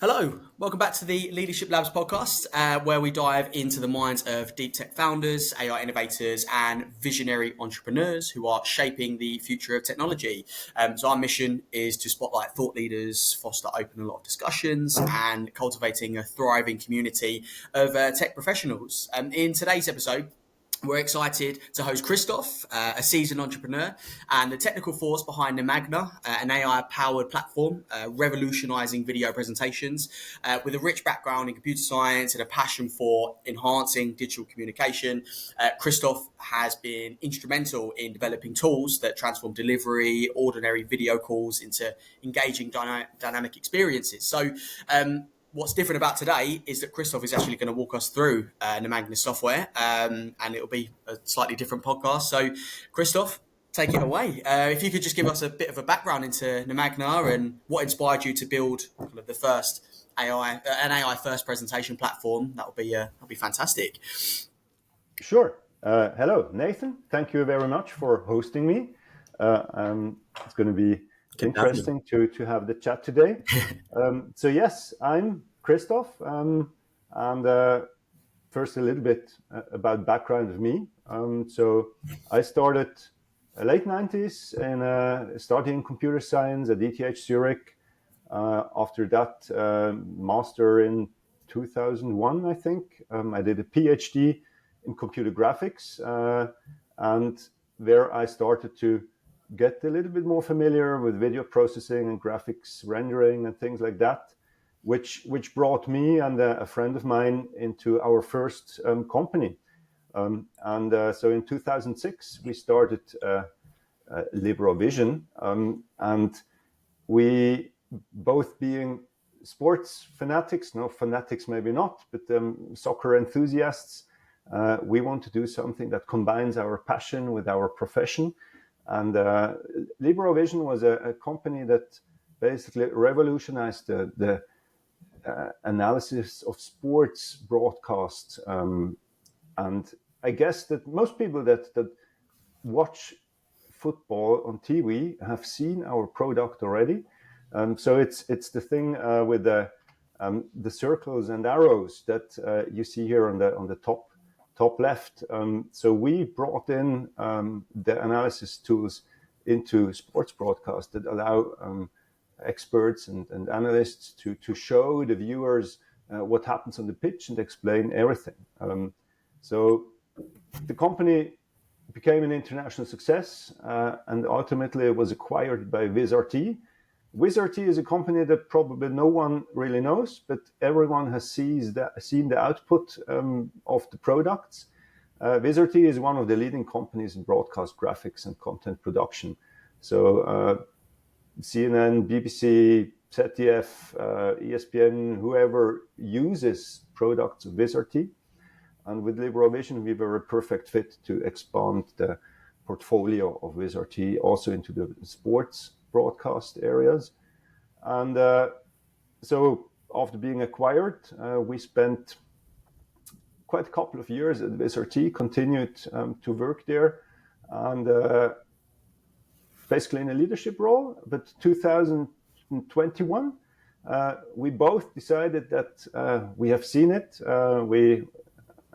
Hello, welcome back to the Leadership Labs podcast, where we dive into the minds of deep tech founders, AI innovators, and visionary entrepreneurs who are shaping the future of technology. So our mission is to spotlight thought leaders, foster open and lot of discussions, and cultivating a thriving community of tech professionals. In today's episode, we're excited to host Christoph, a seasoned entrepreneur and the technical force behind Nimagna, an AI-powered platform revolutionising video presentations. With a rich background in computer science and a passion for enhancing digital communication, Christoph has been instrumental in developing tools that transform delivery, ordinary video calls into engaging dynamic experiences. So, what's different about today is that Christoph is actually going to walk us through Nimagna software, and it'll be a slightly different podcast. So, Christoph, take it away. If you could just give us a bit of a background into Nimagna and what inspired you to build kind of the first an AI first presentation platform, that'll be fantastic. Sure. Hello, Nathan. Thank you very much for hosting me. It's going to be interesting to have the chat today. So yes, I'm Christoph, and first a little bit about background of me. So I started late 90s and studying computer science at ETH Zurich. After that, master in 2001, I think. I did a PhD in computer graphics, and there I started to get a little bit more familiar with video processing and graphics rendering and things like that, which brought me and a friend of mine into our first company. So in 2006, we started LibroVision, and we, both being sports fanatics, no fanatics maybe not, but soccer enthusiasts, we want to do something that combines our passion with our profession. And LibroVision was a company that basically revolutionized the analysis of sports broadcasts. And I guess that most people that watch football on TV have seen our product already. So it's the thing with the circles and arrows that you see here on the top left. So we brought in the analysis tools into sports broadcast that allow experts and analysts to show the viewers what happens on the pitch and explain everything. So the company became an international success, and ultimately it was acquired by WizRT. WizRT is a company that probably no one really knows, but everyone has seen the output of the products. WizRT is one of the leading companies in broadcast graphics and content production. So CNN, BBC, ZDF, ESPN, whoever uses products of WizRT. And with LibroVision, we were a perfect fit to expand the portfolio of WizRT also into the sports broadcast areas. And so after being acquired, we spent quite a couple of years at WizRT, continued to work there, and basically in a leadership role. But 2021, we both decided that we have seen it. We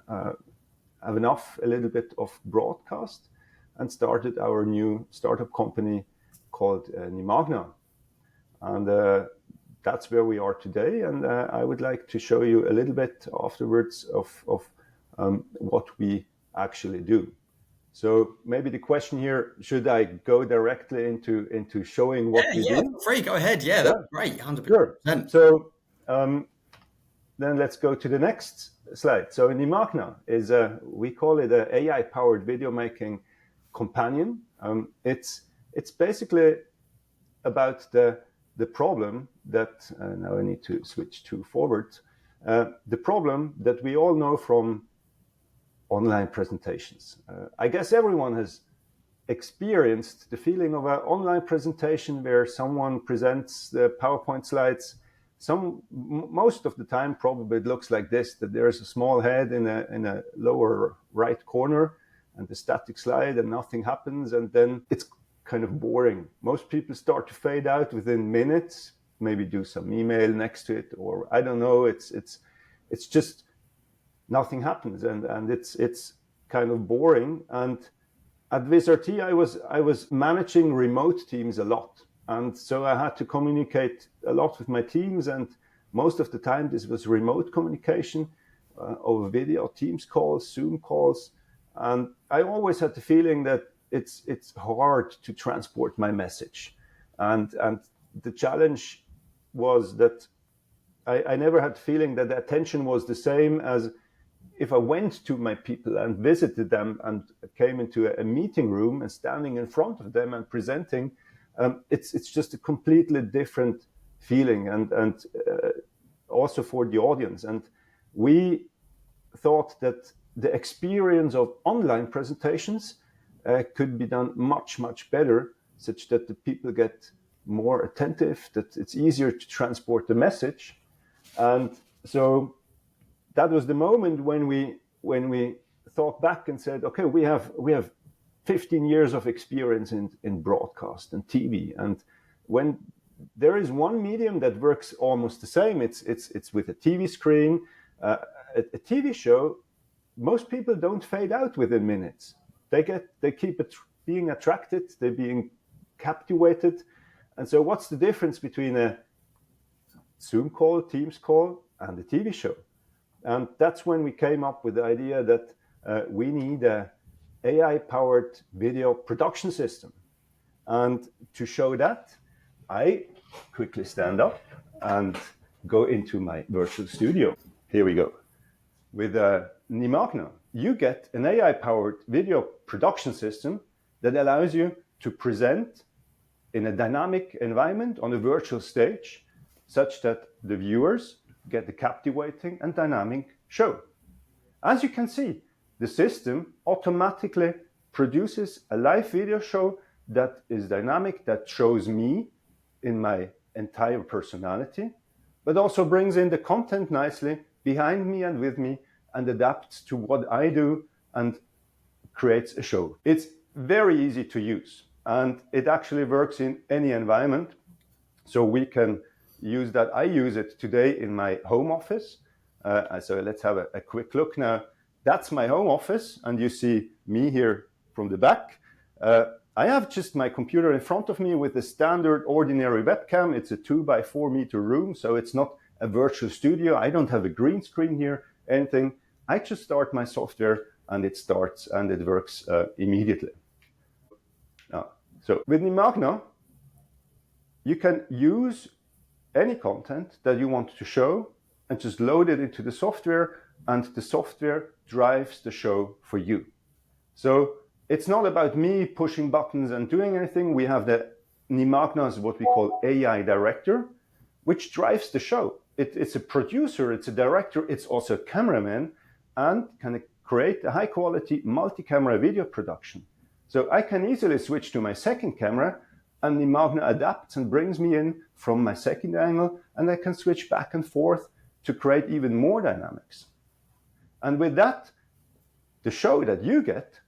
have enough a little bit of broadcast and started our new startup company called Nimagna. And that's where we are today. And I would like to show you a little bit afterwards of what we actually do. So maybe the question here, should I go directly into showing what we do? Yeah, free, go ahead. Yeah, that's great, 100%. Sure. So then let's go to the next slide. So Nimagna is we call it an AI-powered video making companion. It's basically about the problem that, now I need to switch to forward, the problem that we all know from online presentations. I guess everyone has experienced the feeling of an online presentation where someone presents the PowerPoint slides. Most of the time, probably it looks like this, that there's a small head in a lower right corner and the static slide and nothing happens. And then it's kind of boring. Most people start to fade out within minutes, maybe do some email next to it, or I don't know. It's just nothing happens, and it's kind of boring. And at VSRT, I was managing remote teams a lot, and so I had to communicate a lot with my teams, and most of the time this was remote communication over video, Teams calls, Zoom calls, and I always had the feeling that it's hard to transport my message, and the challenge was that I never had the feeling that the attention was the same as if I went to my people and visited them and came into a meeting room and standing in front of them and presenting. It's just a completely different feeling, and also for the audience. And we thought that the experience of online presentations could be done much, much better, such that the people get more attentive, that it's easier to transport the message. And so that was the moment when we thought back and said, okay, we have 15 years of experience in broadcast and TV, and when there is one medium that works almost the same, it's with a TV screen. A TV show, most people don't fade out within minutes. They keep being attracted, they're being captivated. And so what's the difference between a Zoom call, Teams call, and a TV show? And that's when we came up with the idea that we need a AI-powered video production system. And to show that, I quickly stand up and go into my virtual studio. Here we go. With Nimagna, you get an AI-powered video production system that allows you to present in a dynamic environment on a virtual stage, such that the viewers get a captivating and dynamic show. As you can see, the system automatically produces a live video show that is dynamic, that shows me in my entire personality, but also brings in the content nicely behind me and with me, and adapts to what I do and creates a show. It's very easy to use, and it actually works in any environment. So we can use that. I use it today in my home office. So let's have a quick look now. That's my home office, and you see me here from the back. I have just my computer in front of me with a standard ordinary webcam. It's a 2x4 meter room, so it's not a virtual studio. I don't have a green screen here, anything. I just start my software and it starts and it works immediately. So with Nimagna, you can use any content that you want to show and just load it into the software, and the software drives the show for you. So it's not about me pushing buttons and doing anything. We have the Nimagna's what we call AI director, which drives the show. It's a producer, it's a director, it's also a cameraman, and can create a high quality multi-camera video production. So I can easily switch to my second camera, and Nimagna adapts and brings me in from my second angle, and I can switch back and forth to create even more dynamics. And with that, the show that you get,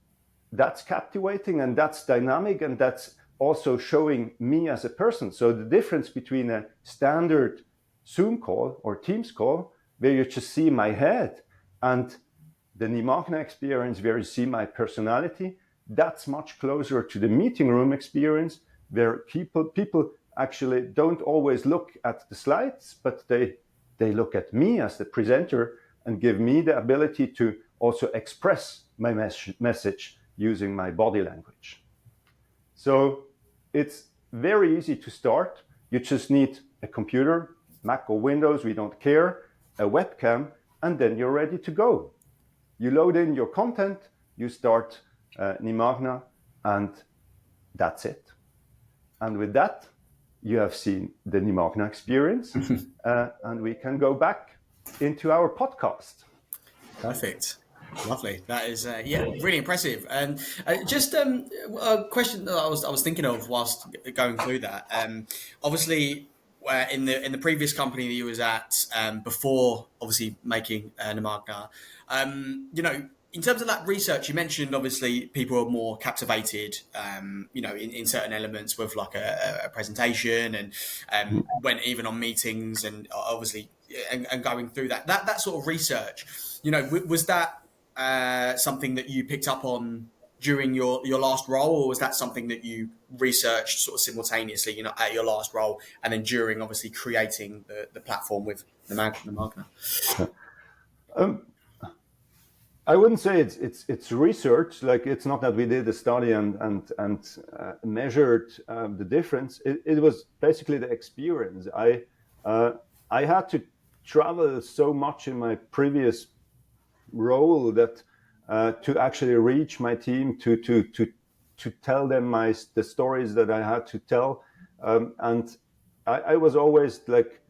that's captivating and that's dynamic, and that's also showing me as a person. So the difference between a standard Zoom call or Teams call, where you just see my head, and the Nimagna experience where you see my personality, that's much closer to the meeting room experience, where people actually don't always look at the slides, but they look at me as the presenter and give me the ability to also express my message using my body language. So it's very easy to start. You just need a computer, Mac or Windows, we don't care, a webcam, and then you're ready to go. You load in your content, you start Nimagna, and that's it. And with that, you have seen the Nimagna experience, and we can go back into our podcast. Perfect. Lovely. That is, really impressive. And just a question that I was thinking of whilst going through that. Obviously, in the previous company that you was at, before obviously making Nimagna, in terms of that research, you mentioned obviously people are more captivated, in certain elements with like a presentation and when even on meetings and obviously and going through that sort of research. Was that something that you picked up on during your last role, or was that something that you researched sort of simultaneously, at your last role and then during obviously creating the platform with the Nimagna? Um, I wouldn't say it's research. Like, it's not that we did a study and measured the difference. It was basically the experience. I had to travel so much in my previous role that to actually reach my team, to tell them the stories that I had to tell, and I was always like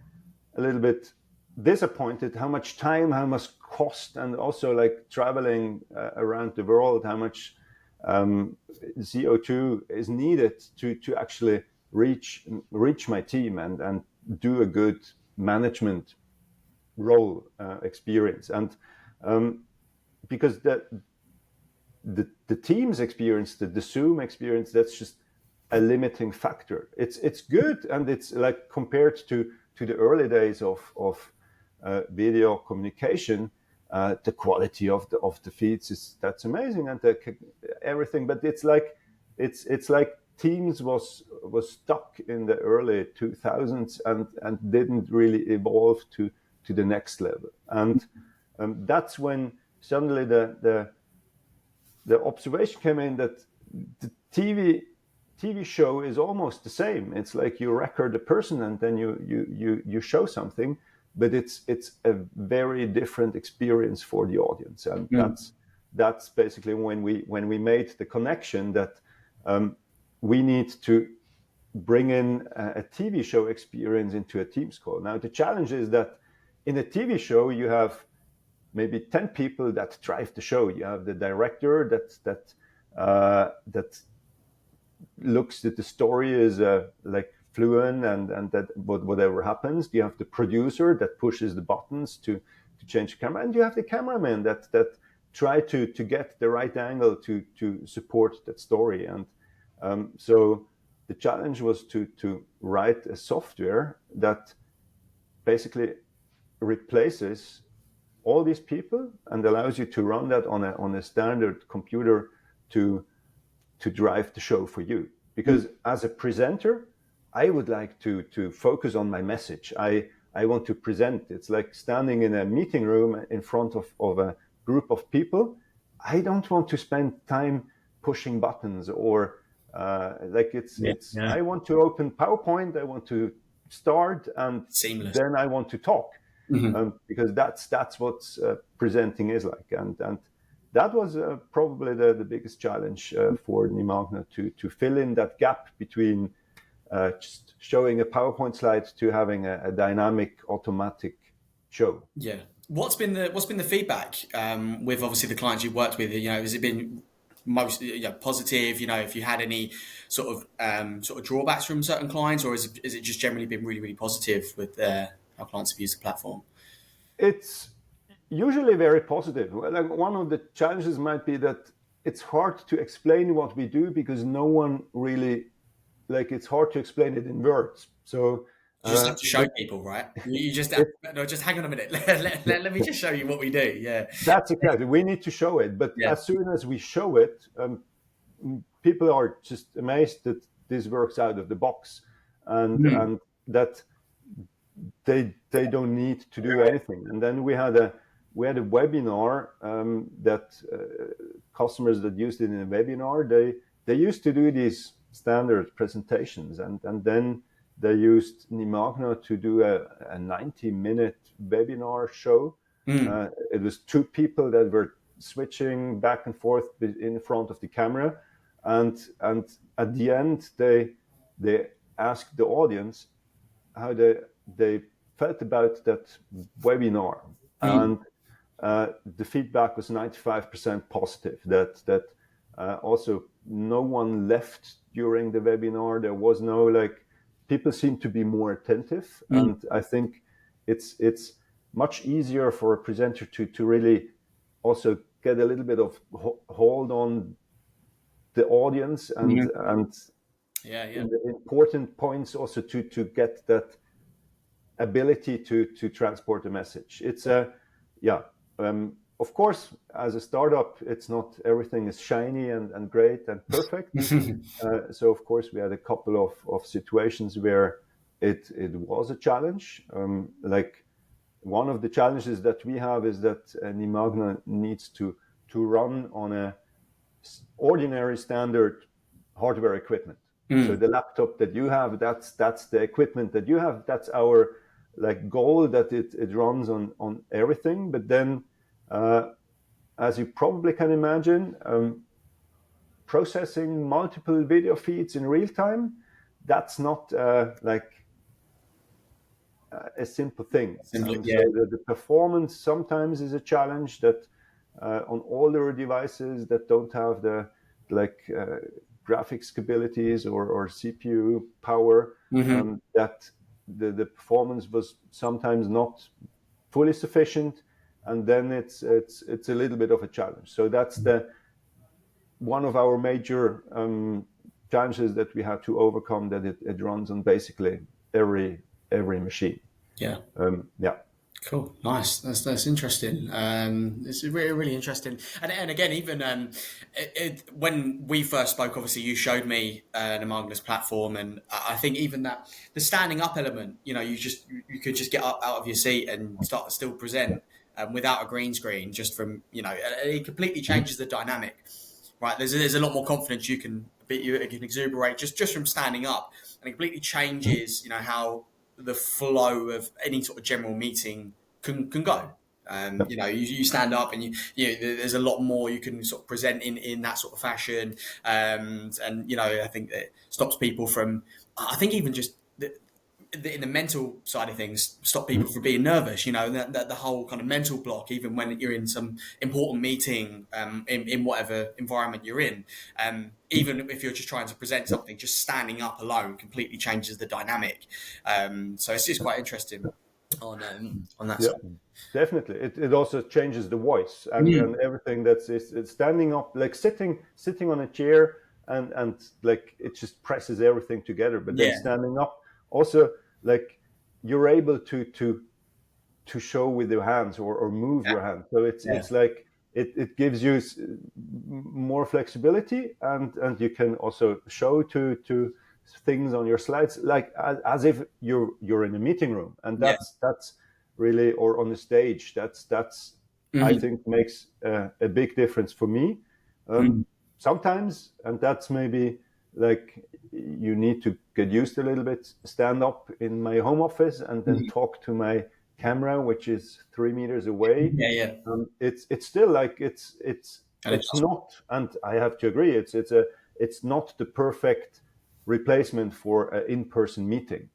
a little bit disappointed how much time, how much cost, and also like traveling around the world, how much CO2 is needed to actually reach my team and do a good management role experience. And because the team's experience, the Zoom experience, that's just a limiting factor. It's good, and it's like compared to the early days of video communication, the quality of the feeds that's amazing, and everything. But it's like Teams was stuck in the early 2000s and didn't really evolve to the next level. And that's when suddenly the observation came in that the TV show is almost the same. It's like you record a person and then you show something, but it's a very different experience for the audience. And that's basically when we made the connection that we need to bring in a TV show experience into a Teams call. Now, the challenge is that in a TV show, you have maybe 10 people that drive the show. You have the director that looks that the story is like fluent and that whatever happens. You have the producer that pushes the buttons to change the camera, and you have the cameraman that try to get the right angle to support that story. And so the challenge was to write a software that basically replaces all these people and allows you to run that on a standard computer to drive the show for you. Because as a presenter, I would like to focus on my message. I want to present. It's like standing in a meeting room in front of a group of people. I don't want to spend time pushing buttons or I want to open PowerPoint. I want to start and Seamless. Then I want to talk. Because that's what presenting is like, and that was probably the biggest challenge for Nimagna to fill in that gap between just showing a PowerPoint slide to having a dynamic, automatic show. Yeah. What's been the feedback with obviously the clients you've worked with? Has it been most positive? If you had any sort of drawbacks from certain clients, or is it just generally been really, really positive with how clients have used the platform? It's usually very positive. Like, one of the challenges might be that it's hard to explain what we do because no one really, it's hard to explain it in words. So you just have to show people, right? You just just hang on a minute. Let me just show you what we do. Yeah, that's exactly. We need to show it, but as soon as we show it, people are just amazed that this works out of the box, and that they don't need to do anything. And then we had a webinar that customers that used it in a webinar, they used to do these standard presentations, and then they used Nimagna to do a 90-minute webinar show. It was two people that were switching back and forth in front of the camera, and at the end they asked the audience how they felt about that webinar, and the feedback was 95% positive. That also no one left during the webinar. There was no people seemed to be more attentive, and I think it's much easier for a presenter to really also get a little bit of hold on the audience, and in the important points also to get that ability to transport a message. It's of course, as a startup, it's not everything is shiny and great and perfect. So of course we had a couple of situations where it was a challenge. Like one of the challenges that we have is that Nimagna needs to run on a ordinary standard hardware equipment. So the laptop that you have, that's the equipment that you have. That's our like goal, that it runs on everything. But then, as you probably can imagine, processing multiple video feeds in real time, that's not like a simple thing. So the performance sometimes is a challenge, that on older devices that don't have the graphics capabilities or CPU power, that the performance was sometimes not fully sufficient, and then it's a little bit of a challenge. So that's one of our major challenges that we have to overcome, that it runs on basically every machine. Cool, nice. That's interesting. It's really, really interesting. And again, even when we first spoke, obviously you showed me Nimagna's platform, and I think even that the standing up element, you could just get up out of your seat and start to still present without a green screen, just from it completely changes the dynamic. Right, there's a lot more confidence you can exuberate just from standing up, and it completely changes how the flow of any sort of general meeting can go. You stand up, and there's a lot more you can sort of present in that sort of fashion, and I think it stops people from, I think even just in the mental side of things, stop people from being nervous. The whole kind of mental block, even when you're in some important meeting, in whatever environment you're in. Even if you're just trying to present something, just standing up alone completely changes the dynamic. So it's just quite interesting on that side. Definitely, it also changes the voice and everything. It's standing up, like sitting on a chair, and like it just presses everything together. But then standing up, also, like you're able to show with your hands or move your hands. So it's like it gives you more flexibility, and you can also show to things on your slides, like as if you're in a meeting room, and that's really, or on the stage. That's I think makes a big difference for me sometimes, and that's maybe like you need to get used a little bit. Stand up in my home office and then talk to my camera, which is 3 meters away. It's still like it's not, and I have to agree, it's not the perfect replacement for an in-person meeting,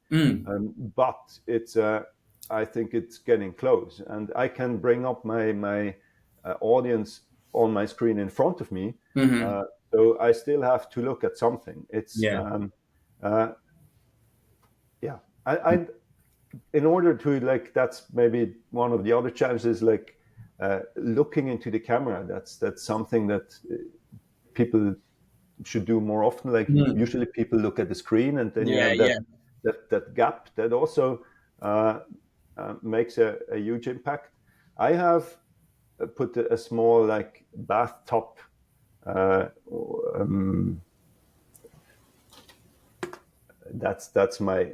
but it's I think it's getting close, and I can bring up my audience on my screen in front of me. So I still have to look at something. It's I in order to, like, that's maybe one of the other challenges, like looking into the camera. That's something that people should do more often. Like usually people look at the screen, and then you have that gap that also makes a huge impact. I have put a small like bathtub that's my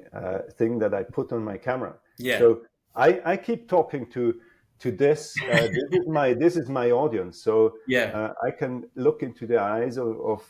thing that I put on my camera. So I keep talking to this. This is my audience. So I can look into the eyes of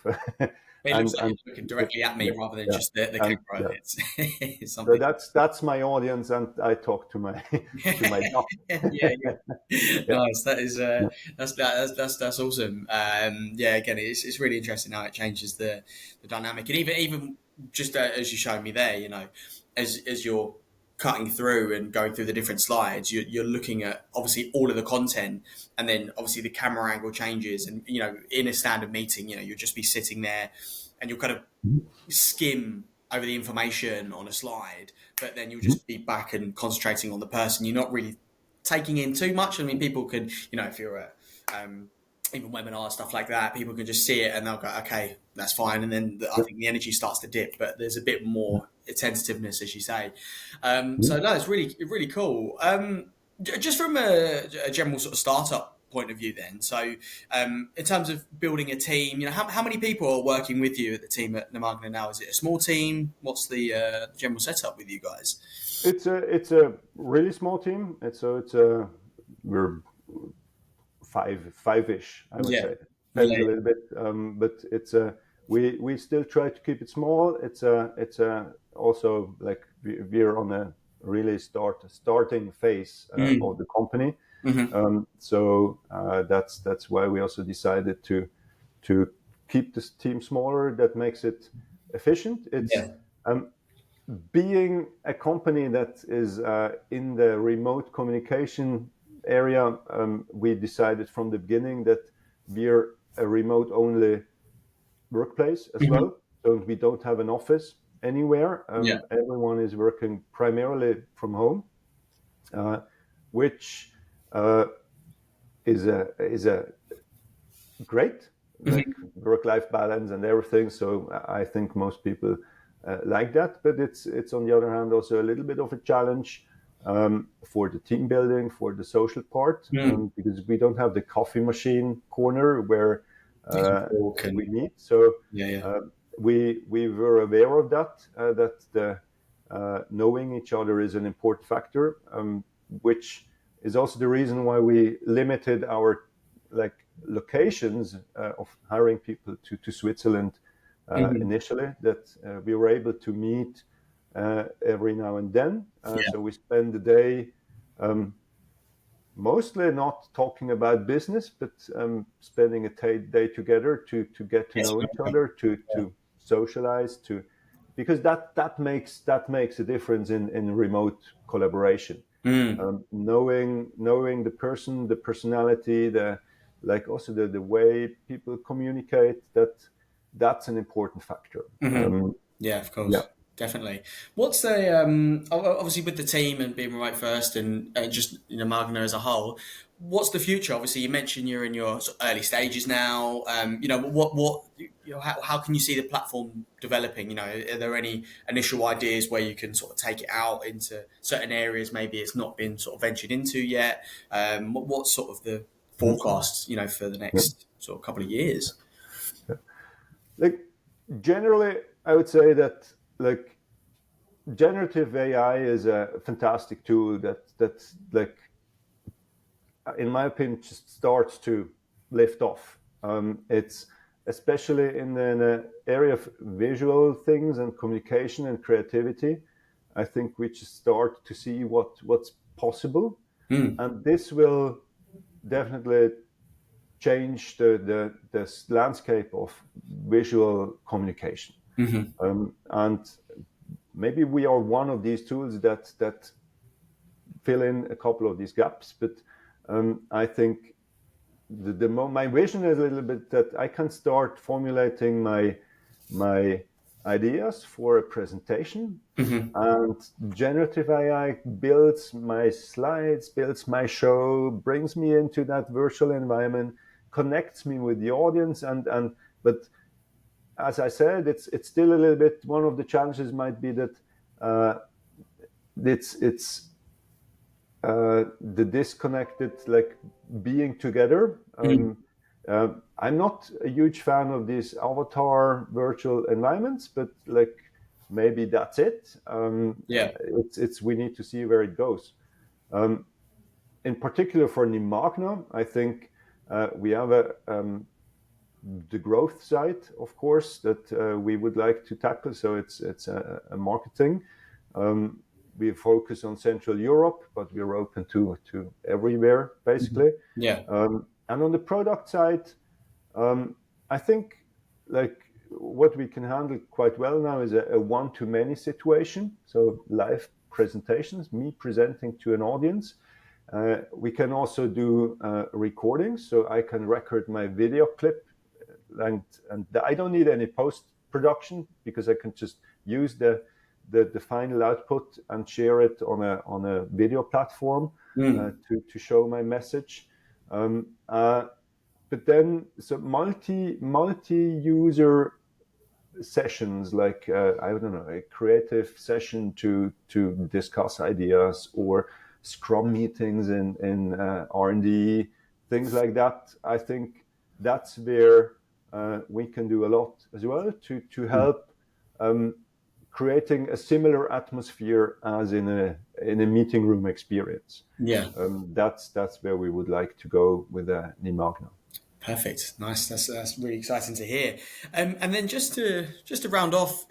It looks like you're looking directly at me rather than just the camera. It's something. So that's my audience, and I talk to my dog. Nice. That is that's awesome. Again, it's really interesting how it changes the dynamic, and even just as you showed me there, as you're cutting through and going through the different slides, you're looking at obviously all of the content, and then obviously the camera angle changes, and in a standard meeting, you'll just be sitting there and you'll kind of skim over the information on a slide, but then you'll just be back and concentrating on the person. You're not really taking in too much. I mean, people can, if you're even webinars, stuff like that, people can just see it and they'll go, okay, that's fine. And then I think the energy starts to dip, but there's a bit more attentiveness, as you say. So no, it's really cool. Just from a general sort of startup point of view then. So in terms of building a team, how many people are working with you at the team at Nimagna now? Is it a small team? What's the general setup with you guys? It's a really small team. We're five-ish, I would Yeah. say. Depends a little bit, but we still try to keep it small. It's also like we're on a really starting phase of the company. So that's why we also decided to keep this team smaller. That makes it efficient. It's being a company that is in the remote communication area. We decided from the beginning that we're a remote only workplace as well. So we don't have an office anywhere. Everyone is working primarily from home, which is a great like work-life balance and everything. So I think most people like that, but it's on the other hand also a little bit of a challenge for the team building, for the social part, because we don't have the coffee machine corner where we meet. So we were aware of that, that the knowing each other is an important factor, which is also the reason why we limited our like locations of hiring people to Switzerland initially, that we were able to meet every now and then. So we spend the day mostly not talking about business, but spending a day together to get to know each other, to socialize, because that makes a difference in remote collaboration. Knowing the person, the personality, also the way people communicate, that's an important factor. Yeah, of course. Definitely. What's the obviously with the team and being remote first and just Magna as a whole? What's the future? Obviously, you mentioned you're in your sort of early stages now. How can you see the platform developing? Are there any initial ideas where you can sort of take it out into certain areas? Maybe it's not been sort of ventured into yet. What's sort of the forecasts? For the next sort of couple of years. Like generally, I would say that like generative AI is a fantastic tool that like in my opinion just starts to lift off. It's especially in the area of visual things and communication and creativity. I think we just start to see what's possible, and this will definitely change the landscape of visual communication. And maybe we are one of these tools that fill in a couple of these gaps. But I think my vision is a little bit that I can start formulating my ideas for a presentation, and generative AI builds my slides, builds my show, brings me into that virtual environment, connects me with the audience, but as I said, it's still a little bit, one of the challenges might be that it's the disconnected, like being together. I'm not a huge fan of these avatar virtual environments, but like maybe that's it. It's we need to see where it goes. In particular for Nimagna, I think we have the growth side, of course, that we would like to tackle. So it's a marketing. We focus on Central Europe, but we're open to everywhere, basically. And on the product side, I think like what we can handle quite well now is a one-to-many situation. So live presentations, me presenting to an audience. We can also do recordings, so I can record my video clip, and I don't need any post-production because I can just use the final output and share it on a video platform to show my message. but then so multi-user sessions, like I don't know, a creative session to discuss ideas, or Scrum meetings in R&D, things like that. I think that's where we can do a lot as well to help creating a similar atmosphere as in a meeting room experience. Yeah. That's where we would like to go with Nimagna. Perfect. Nice. That's really exciting to hear. And then just to round off,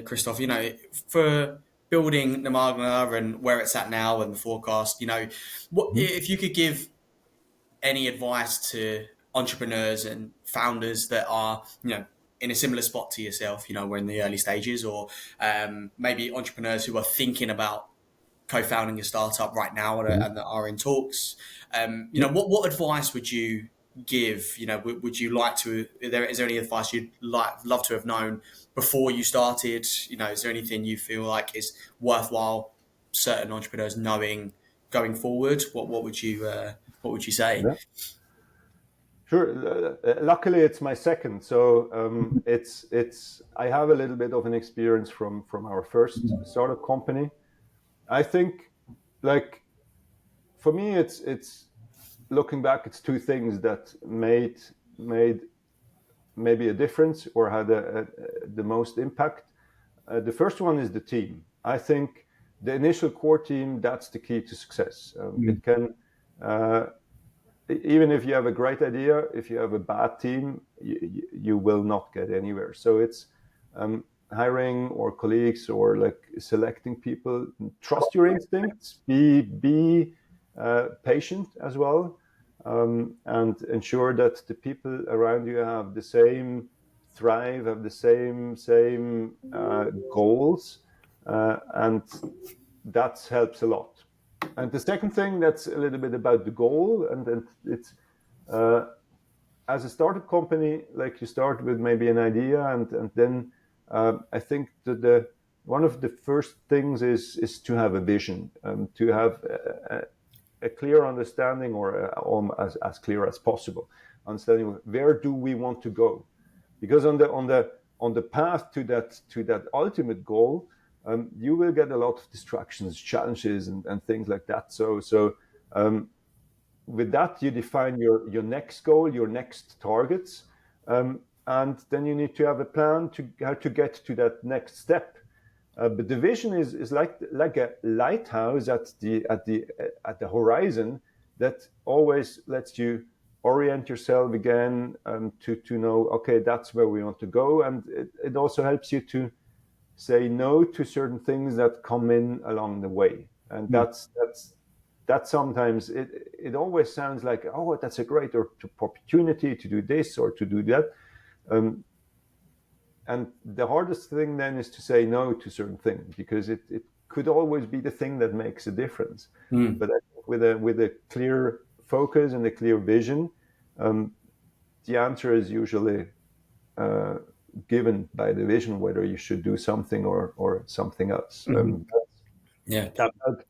Christoph, for building Nimagna and where it's at now and the forecast, what if you could give any advice to entrepreneurs and founders that are, in a similar spot to yourself, we're in the early stages, or maybe entrepreneurs who are thinking about co-founding a startup right now and that are in talks. What advice would you give? Would you like to? Is there any advice you'd love to have known before you started? Is there anything you feel like is worthwhile certain entrepreneurs knowing going forward? What would you say? Yeah. Sure. Luckily, it's my second, so it's. I have a little bit of an experience from our first startup company. I think, like, for me, it's looking back, it's two things that made maybe a difference or had the most impact. The first one is the team. I think the initial core team, that's the key to success. It can, even if you have a great idea, if you have a bad team, you will not get anywhere. So it's hiring or colleagues, or like selecting people. Trust your instincts. Be patient as well, and ensure that the people around you have the same thrive, have the same goals, and that helps a lot. And the second thing, that's a little bit about the goal, and it's as a startup company, like, you start with maybe an idea, and then I think that one of the first things is to have a vision, to have a clear understanding, or as clear as possible, understanding where do we want to go, because on the path to that ultimate goal, you will get a lot of distractions, challenges, and things like that. So with that, you define your next goal, your next targets, and then you need to have a plan to how to get to that next step. But the vision is like a lighthouse at the horizon that always lets you orient yourself again, to know, okay, that's where we want to go, and it also helps you to say no to certain things that come in along the way. And that's sometimes it always sounds like, oh, that's a great opportunity to do this or to do that. And the hardest thing then is to say no to certain things, because it could always be the thing that makes a difference. But I think with a clear focus and a clear vision, the answer is usually given by the vision, whether you should do something or something else. That helped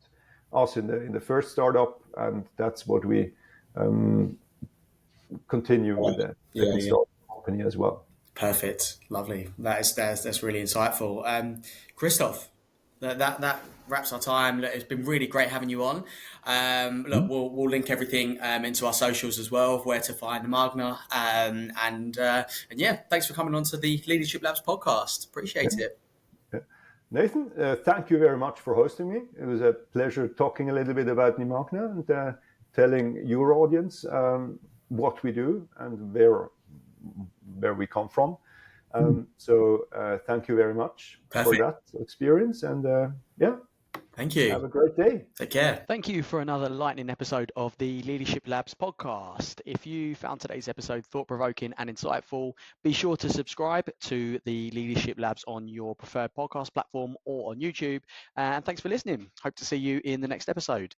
us in the first startup, and that's what we continue with the second startup company as well. Perfect, lovely. That's really insightful. Christoph, that wraps our time. Look, it's been really great having you on. Look, we'll link everything into our socials as well, where to find Nimagna. And yeah, thanks for coming on to the Leadership Labs podcast. Appreciate it. Nathan, thank you very much for hosting me. It was a pleasure talking a little bit about Nimagna and telling your audience what we do and where we come from. So thank you very much for that experience. And yeah, thank you. Have a great day. Take care. Thank you for another lightning episode of the Leadership Labs podcast. If you found today's episode thought-provoking and insightful, be sure to subscribe to the Leadership Labs on your preferred podcast platform or on YouTube. And thanks for listening. Hope to see you in the next episode.